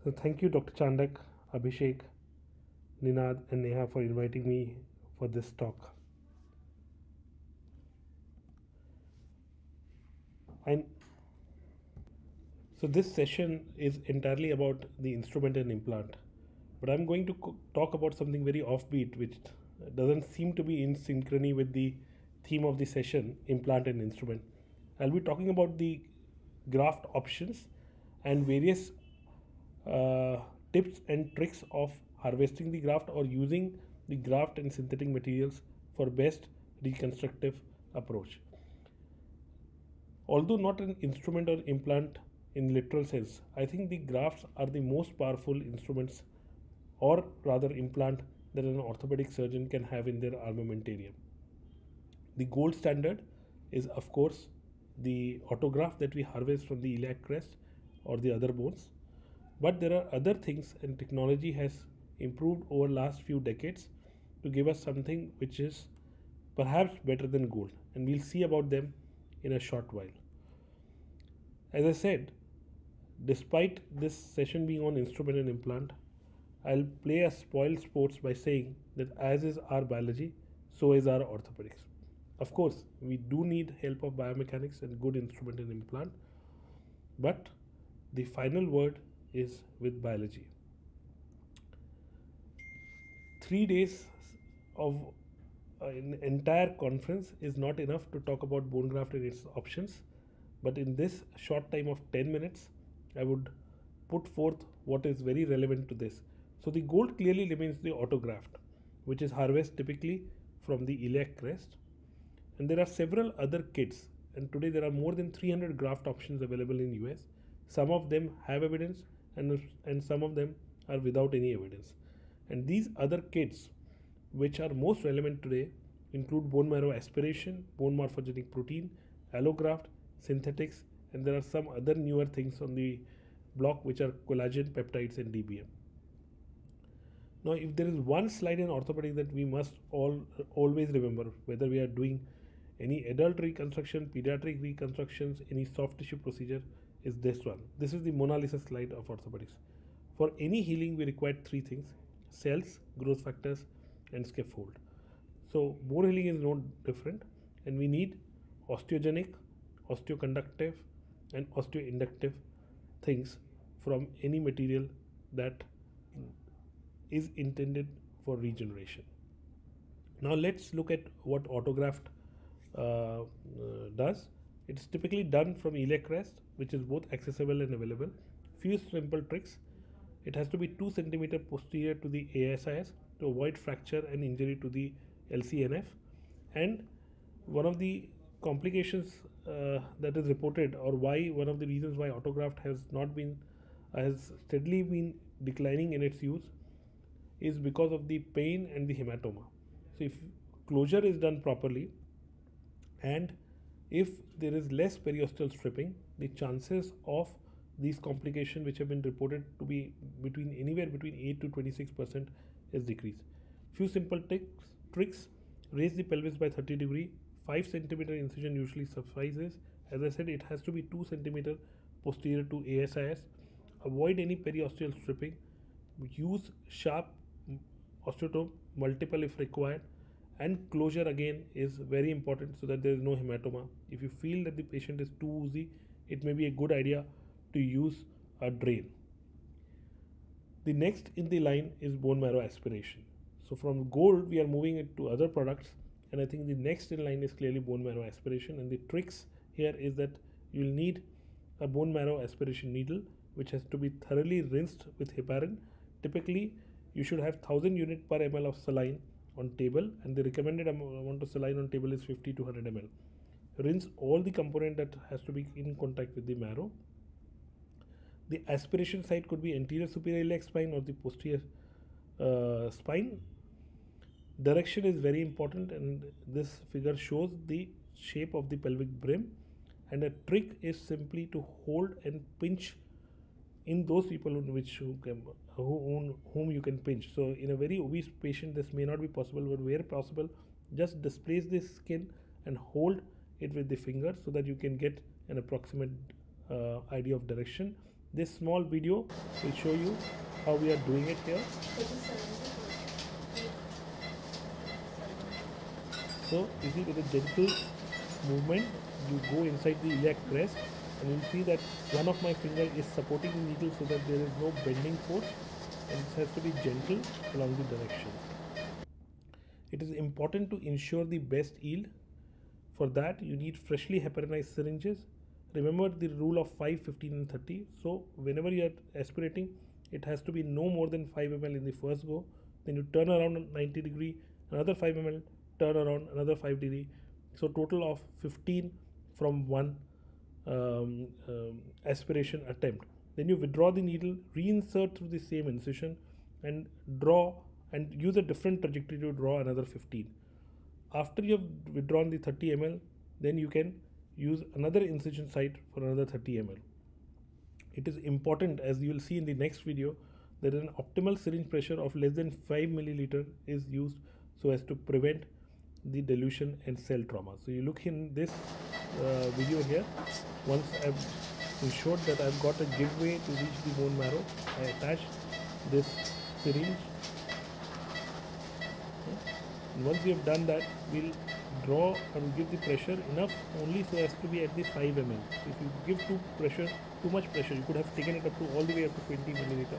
So thank you, Dr. Chandak, Abhishek, Ninad, and Neha for inviting me for this talk. And so this session is entirely about the instrument and implant, but I'm going to talk about something very offbeat, which doesn't seem to be in synchrony with the theme of the session, implant and instrument. I'll be talking about the graft options and various uh, tips and tricks of harvesting the graft or using the graft and synthetic materials for best reconstructive approach. Although not an instrument or implant in literal sense, I think the grafts are the most powerful instruments or rather implant that an orthopedic surgeon can have in their armamentarium. The gold standard is, of course, the autograft that we harvest from the iliac crest or the other bones. But there are other things, and technology has improved over last few decades to give us something which is perhaps better than gold, and we'll see about them in a short while. As I said, despite this session being on instrument and implant, I'll play a spoiled sports by saying that as is our biology, so is our orthopedics. Of course, we do need help of biomechanics and good instrument and implant, but the final word is with biology. 3 days of an entire conference is not enough to talk about bone graft and its options, but in this short time of 10 minutes, I would put forth what is very relevant to this. So, the gold clearly remains the autograft, which is harvested typically from the iliac crest, and there are several other kits, and today there are more than 300 graft options available in US. Some of them have evidence, and some of them are without any evidence. And these other kits, which are most relevant today, include bone marrow aspiration, bone morphogenic protein, allograft, synthetics, and there are some other newer things on the block which are collagen, peptides, and DBM. Now, if there is one slide in orthopedics that we must always remember, whether we are doing any adult reconstruction, pediatric reconstructions, any soft tissue procedure, is this one. This is the Mona Lisa slide of orthopedics. For any healing, we require three things: cells, growth factors, and scaffold. So, bone healing is no different, and we need osteogenic, osteoconductive, and osteoinductive things from any material that is intended for regeneration. Now let's look at what autograft does. It's typically done from iliac crest, which is both accessible and available. Few simple tricks. It has to be 2 centimeter posterior to the ASIS to avoid fracture and injury to the LCNF. And one of the complications that is reported, or why one of the reasons why autograft has not been has steadily been declining in its use, is because of the pain and the hematoma. So if closure is done properly and if there is less periosteal stripping, the chances of these complications, which have been reported to be anywhere between 8 to 26%, is decreased. Few simple tricks: raise the pelvis by 30 degree. 5 centimeter incision usually suffices. As I said, it has to be 2 centimeter posterior to ASIS. Avoid any periosteal stripping. Use sharp osteotope, multiple if required, and closure again is very important so that there is no hematoma. If you feel that the patient is too oozy, it may be a good idea to use a drain. The next in the line is bone marrow aspiration. So from gold we are moving it to other products, and I think the next in line is clearly bone marrow aspiration. And the tricks here is that you'll need a bone marrow aspiration needle which has to be thoroughly rinsed with heparin. Typically you should have 1000 unit per ml of saline on table, and the recommended amount of saline on table is 50 to 100 ml. Rinse all the component that has to be in contact with the marrow. The aspiration site could be anterior superior iliac spine or the posterior spine. Direction is very important, and this figure shows the shape of the pelvic brim, and a trick is simply to hold and pinch in those people whom you can pinch. So in a very obese patient this may not be possible, but where possible, just displace the skin and hold it with the finger so that you can get an approximate idea of direction. This small video will show you how we are doing it here. So you see, with a gentle movement you go inside the iliac crest, and you'll see that one of my finger is supporting the needle so that there is no bending force, and it has to be gentle along the direction. It is important to ensure the best yield. For that you need freshly heparinized syringes. Remember the rule of 5, 15 and 30. So whenever you are aspirating, it has to be no more than 5 ml in the first go, then you turn around 90 degree, another 5 ml, turn around another 5 degree. So total of 15 from one aspiration attempt. Then you withdraw the needle, reinsert through the same incision, and draw and use a different trajectory to draw another 15. After you have withdrawn the 30 ml, then you can use another incision site for another 30 ml. It is important, as you will see in the next video, that an optimal syringe pressure of less than 5 milliliter is used so as to prevent the dilution and cell trauma. So you look in this video here. Once I've ensured that I've got a giveaway to reach the bone marrow, I attach this syringe. And once we have done that, we'll draw and give the pressure enough only so as to be at the 5 ml. So if you give too much pressure, you could have taken it up to all the way up to 20 milliliter.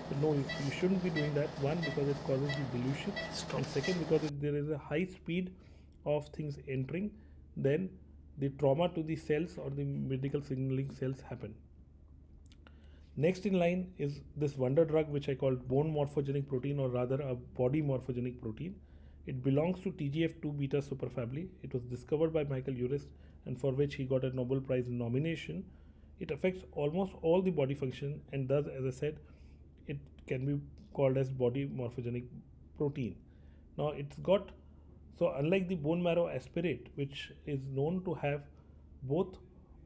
But no, you shouldn't be doing that. One, because it causes the dilution, and second, because there is a high speed of things entering, then the trauma to the cells or the medical signaling cells happen. Next in line is this wonder drug, which I call bone morphogenic protein, or rather a body morphogenic protein. It belongs to TGF2 beta superfamily. It was discovered by Michael Uris, and for which he got a Nobel Prize nomination. It affects almost all the body function, and thus, as I said, it can be called as body morphogenic protein. Now it's got, so unlike the bone marrow aspirate, which is known to have both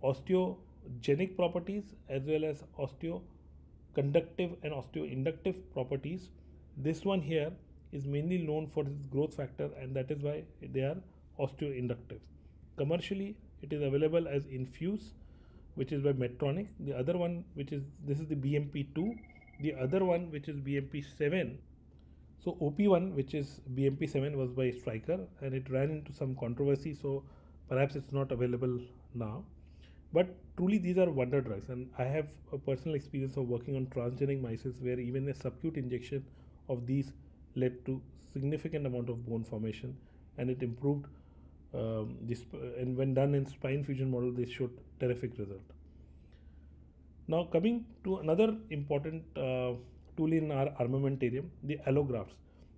osteogenic properties as well as osteoconductive and osteoinductive properties, this one here is mainly known for its growth factor, and that is why they are osteoinductive. Commercially, it is available as infuse, which is by Medtronic. The other one, this is the BMP2. The other one, which is BMP7. So OP1, which is BMP7, was by Stryker, and it ran into some controversy, so perhaps it's not available now. But truly these are wonder drugs, and I have a personal experience of working on transgenic mice where even a subcute injection of these led to significant amount of bone formation, and it improved and when done in spine fusion model, they showed terrific result. Now coming to another important tool in our armamentarium, the allografts.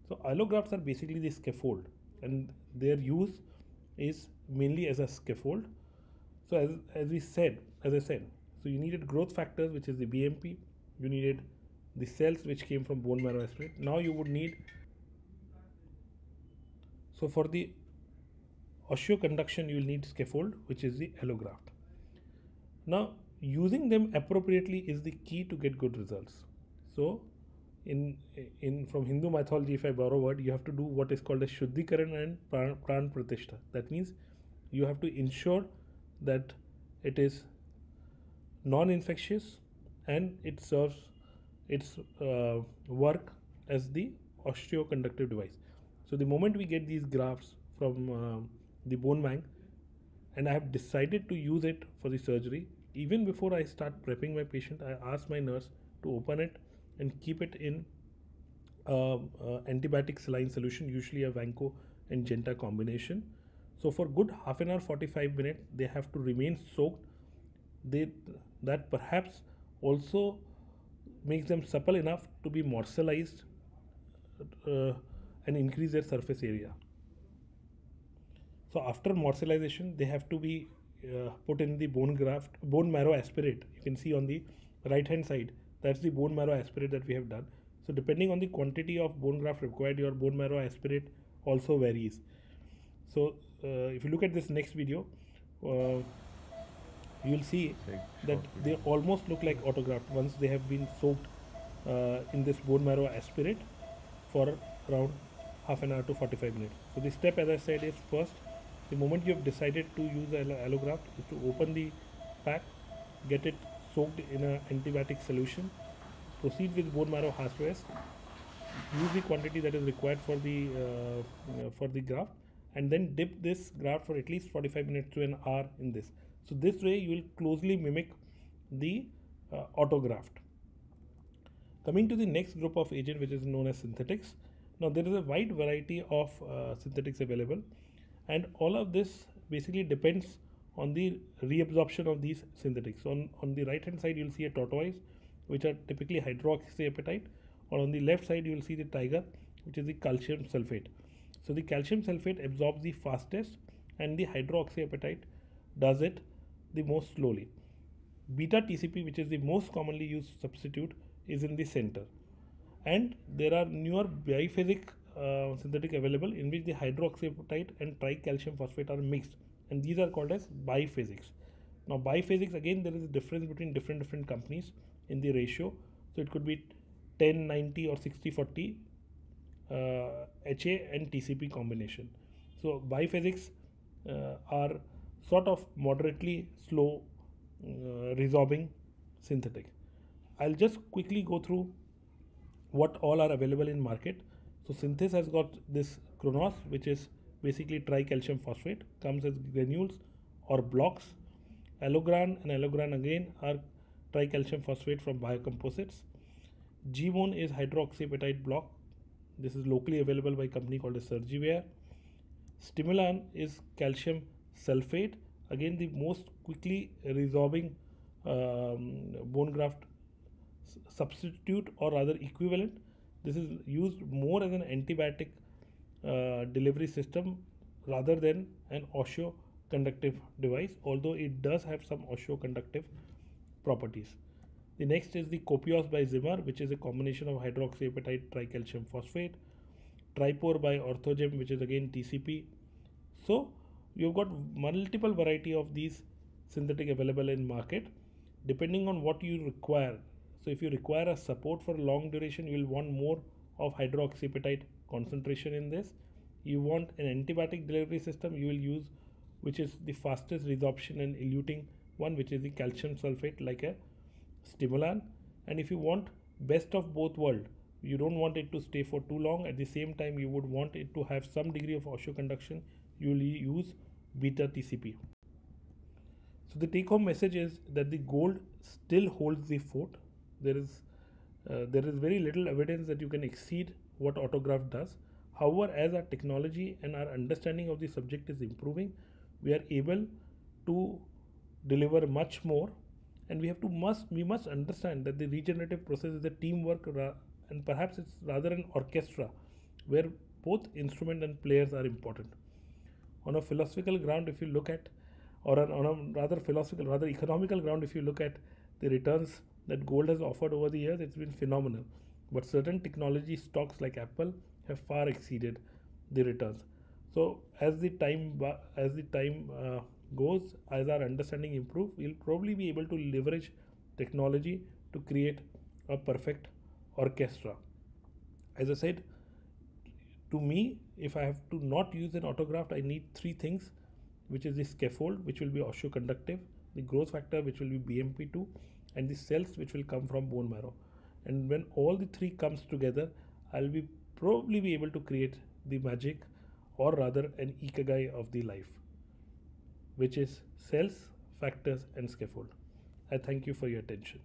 So allografts are basically the scaffold, and their use is mainly as a scaffold. So as I said, so you needed growth factors, which is the BMP. You needed the cells which came from bone marrow aspirate. Now you would need, so for the osteoconduction you will need scaffold, which is the allograft. Now using them appropriately is the key to get good results. So in from Hindu mythology, if I borrow a word, you have to do what is called a Shuddhikaran and Pran Pratishtha. That means you have to ensure that it is non-infectious and it serves its work as the osteoconductive device. So the moment we get these grafts from the bone bank, and I have decided to use it for the surgery, even before I start prepping my patient, I ask my nurse to open it and keep it in antibiotic saline solution, usually a Vanco and Genta combination. So for good half an hour, 45 minutes, they have to remain soaked. That perhaps also makes them supple enough to be morselized and increase their surface area. So after morselization, they have to be put in the bone marrow aspirate. You can see on the right hand side, that's the bone marrow aspirate that we have done. So depending on the quantity of bone graft required, your bone marrow aspirate also varies. So if you look at this next video, you will see that they almost look like autograft once they have been soaked in this bone marrow aspirate for around half an hour to 45 minutes. So the step, as I said, is first, the moment you have decided to use allograft, is to open the pack, get it soaked in an antibiotic solution. Proceed with bone marrow harvest. Use the quantity that is required for the graft, and then dip this graft for at least 45 minutes to an hour in this. So this way you will closely mimic the autograft. Coming to the next group of agent, which is known as synthetics. Now there is a wide variety of synthetics available, and all of this basically depends on the reabsorption of these synthetics. On the right hand side you will see a tortoise, which are typically hydroxyapatite, or on the left side you will see the tiger, which is the calcium sulfate. So the calcium sulfate absorbs the fastest, and the hydroxyapatite does it the most slowly. Beta TCP, which is the most commonly used substitute, is in the center, and there are newer biphasic synthetic available in which the hydroxyapatite and tricalcium phosphate are mixed, and these are called as biphasics. Now biphasics, again there is a difference between different companies in the ratio, so it could be 10-90 or 60-40 HA and TCP combination. So biphasics are sort of moderately slow resorbing synthetic. I'll just quickly go through what all are available in market. So Synthes has got this Chronos, which is basically tricalcium phosphate, comes as granules or blocks. Allogran and Allogran again are tricalcium phosphate from biocomposites. G-Bone is hydroxyapatite block. This is locally available by a company called as Surgivare. Stimulan is calcium sulfate, again the most quickly resorbing bone graft substitute, or rather equivalent. This is used more as an antibiotic delivery system rather than an osteoconductive device, although it does have some osteoconductive properties. The next is the Copios by Zimmer, which is a combination of hydroxyapatite tricalcium phosphate. Tripor by Orthogem, which is again TCP. So you've got multiple variety of these synthetic available in market depending on what you require. So if you require a support for long duration, you will want more of hydroxyapatite concentration in this. You want an antibiotic delivery system, you will use which is the fastest resorption and eluting one, which is the calcium sulfate like a Stimulan. And if you want best of both world, you don't want it to stay for too long, at the same time you would want it to have some degree of osteoconduction, you will use beta TCP. So the take home message is that the gold still holds the fort. There is very little evidence that you can exceed what autograft does. However, as our technology and our understanding of the subject is improving, we are able to deliver much more, and we must understand that the regenerative process is a teamwork, and perhaps it's rather an orchestra where both instrument and players are important. On a philosophical ground, if you look at, or on a rather economical ground, if you look at the returns that gold has offered over the years, it's been phenomenal. But certain technology stocks like Apple have far exceeded the returns. So as the time goes, as our understanding improves, we'll probably be able to leverage technology to create a perfect orchestra. As I said, to me, if I have to not use an autograft, I need three things, which is the scaffold, which will be osteoconductive, the growth factor, which will be BMP2, and the cells, which will come from bone marrow. And when all the three comes together, I'll be probably be able to create the magic, or rather an ikigai of the life, which is cells, factors, and scaffold. I thank you for your attention.